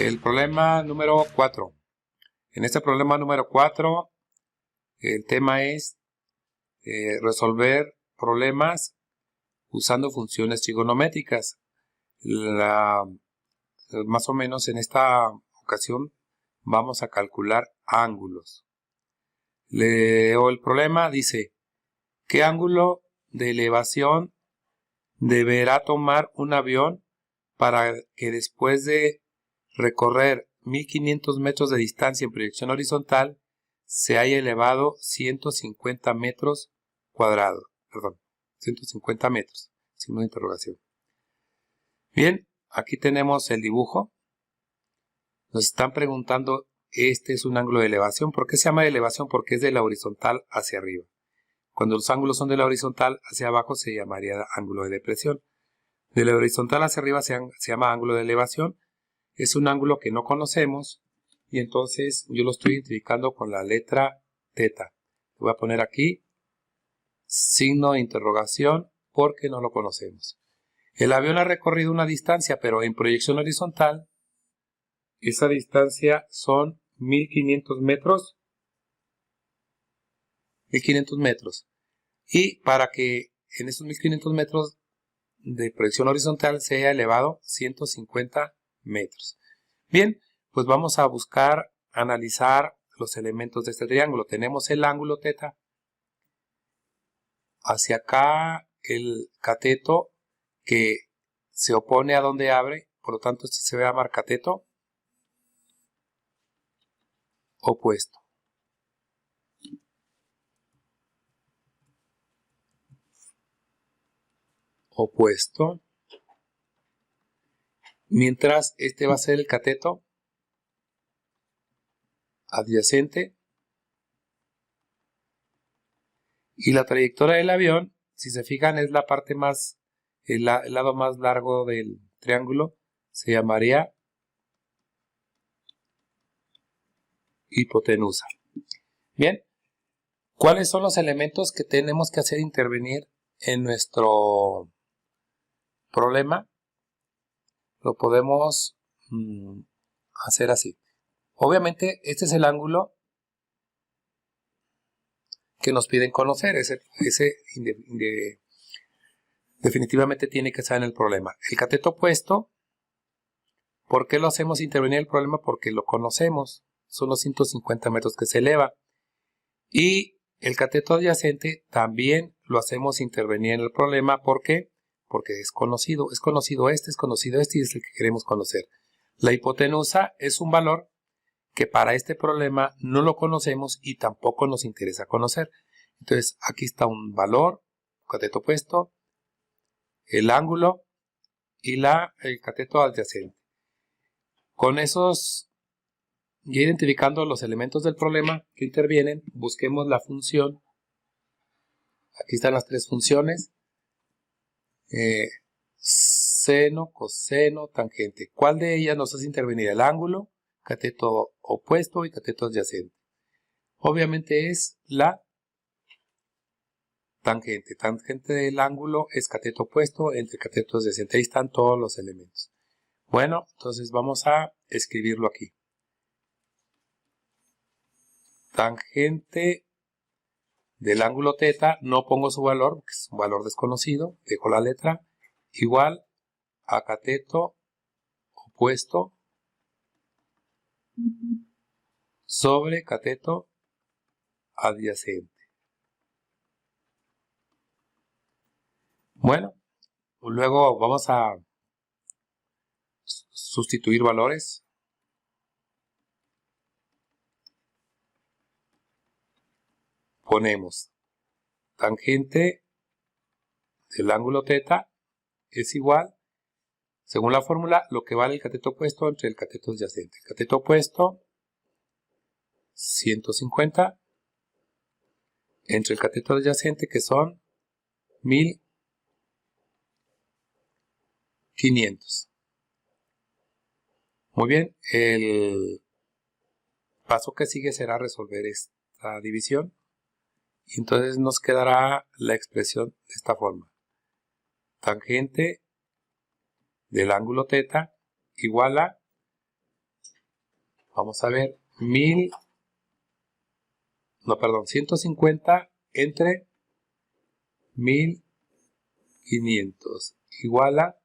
El problema número 4. En este problema número 4, el tema es resolver problemas usando funciones trigonométricas. Más o menos en esta ocasión vamos a calcular ángulos. Leo el problema, dice: ¿qué ángulo de elevación deberá tomar un avión para que después de recorrer 1500 metros de distancia en proyección horizontal se haya elevado 150 metros cuadrados? Perdón, 150 metros, signo de interrogación. Bien, aquí tenemos el dibujo. Nos están preguntando, este es un ángulo de elevación. ¿Por qué se llama de elevación? Porque es de la horizontal hacia arriba. Cuando los ángulos son de la horizontal hacia abajo se llamaría ángulo de depresión. De la horizontal hacia arriba se llama ángulo de elevación. Es un ángulo que no conocemos y entonces yo lo estoy identificando con la letra teta. Voy a poner aquí signo de interrogación porque no lo conocemos. El avión ha recorrido una distancia, pero en proyección horizontal esa distancia son 1500 metros. 1500 metros. Y para que en esos 1500 metros de proyección horizontal se haya elevado 150 metros. Bien, pues vamos a buscar, analizar los elementos de este triángulo. Tenemos el ángulo teta. Hacia acá el cateto que se opone a donde abre, por lo tanto este se va a llamar cateto opuesto. Opuesto. Mientras este va a ser el cateto adyacente. Y la trayectoria del avión, si se fijan, es la parte más, el lado más largo del triángulo. Se llamaría hipotenusa. Bien, ¿cuáles son los elementos que tenemos que hacer intervenir en nuestro problema? Lo podemos hacer así. Obviamente, este es el ángulo que nos piden conocer. Ese definitivamente tiene que estar en el problema. El cateto opuesto, ¿por qué lo hacemos intervenir en el problema? Porque lo conocemos. Son los 150 metros que se eleva. Y el cateto adyacente también lo hacemos intervenir en el problema. ¿Por qué? Porque es conocido. Es conocido este y es el que queremos conocer. La hipotenusa es un valor que para este problema no lo conocemos y tampoco nos interesa conocer. Entonces aquí está un valor, cateto opuesto, el ángulo y el cateto adyacente. Con esos, ya identificando los elementos del problema que intervienen, busquemos la función. Aquí están las tres funciones. Seno, coseno, tangente. ¿Cuál de ellas nos hace intervenir? El ángulo, cateto opuesto y cateto adyacente. Obviamente es la tangente. Tangente del ángulo es cateto opuesto entre cateto adyacente. Ahí están todos los elementos. Bueno, entonces vamos a escribirlo aquí. Tangente del ángulo teta, no pongo su valor, porque es un valor desconocido, dejo la letra, igual a cateto opuesto sobre cateto adyacente. Bueno, luego vamos a sustituir valores. Ponemos tangente del ángulo teta es igual, según la fórmula, lo que vale el cateto opuesto entre el cateto adyacente. El cateto opuesto, 150, entre el cateto adyacente, que son 1500. Muy bien, el paso que sigue será resolver esta división. Y entonces nos quedará la expresión de esta forma. Tangente del ángulo teta igual a Vamos a ver 150 entre 1500 igual a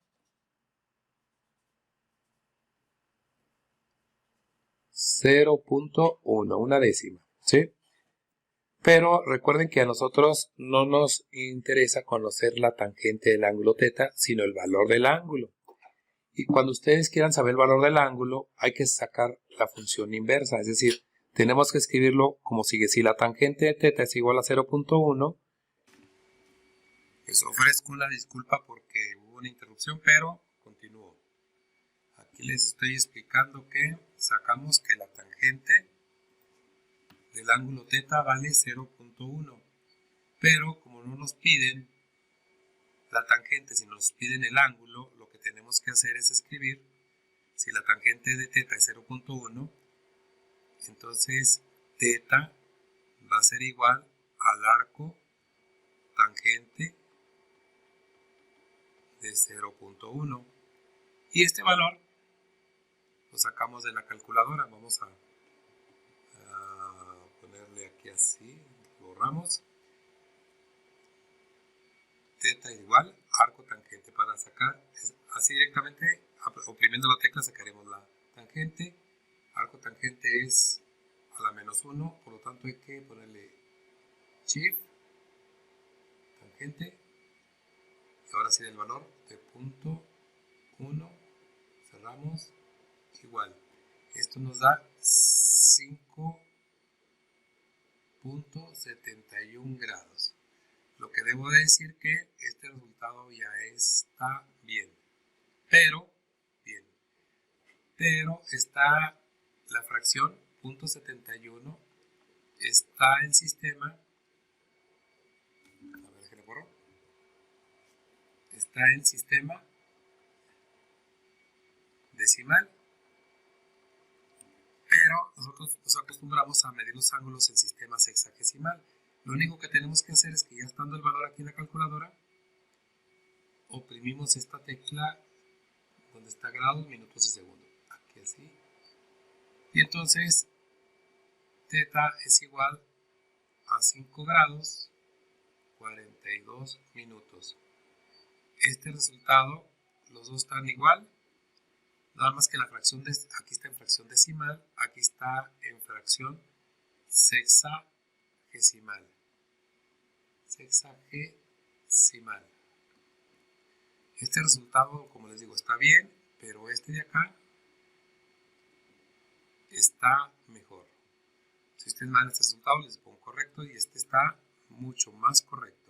0.1, una décima, ¿sí? Pero recuerden que a nosotros no nos interesa conocer la tangente del ángulo θ, sino el valor del ángulo. Y cuando ustedes quieran saber el valor del ángulo, hay que sacar la función inversa, es decir, tenemos que escribirlo como sigue. Si la tangente de θ es igual a 0.1, les ofrezco una disculpa porque hubo una interrupción, pero continúo. Aquí les estoy explicando que sacamos que la tangente del ángulo θ vale 0.1, pero como no nos piden la tangente, si nos piden el ángulo, lo que tenemos que hacer es escribir, si la tangente de θ es 0.1, entonces θ va a ser igual al arco tangente de 0.1, y este valor lo sacamos de la calculadora. Vamos a ponerle aquí así, borramos. θ igual arco tangente. Para sacar así directamente, oprimiendo la tecla sacaremos la tangente. Arco tangente es a la menos 1, por lo tanto hay que ponerle shift tangente, y ahora sí el valor de punto 1, cerramos, igual. Esto nos da 5.71 grados. Lo que debo decir que este resultado ya está bien, pero está la fracción 0.71, está en sistema, a ver, déjenme borro, está en sistema decimal, pero nosotros nos acostumbramos a medir los ángulos en sistema sexagesimal. Lo único que tenemos que hacer es que ya estando el valor aquí en la calculadora, oprimimos esta tecla donde está grados, minutos y segundos, aquí así, y entonces θ es igual a 5 grados 42 minutos. Este resultado, los dos están igual, nada más que la fracción aquí está en fracción decimal, aquí está en fracción sexagesimal. Este resultado, como les digo, está bien, pero este de acá está mejor. Si ustedes me dan este resultado, les pongo correcto, y este está mucho más correcto.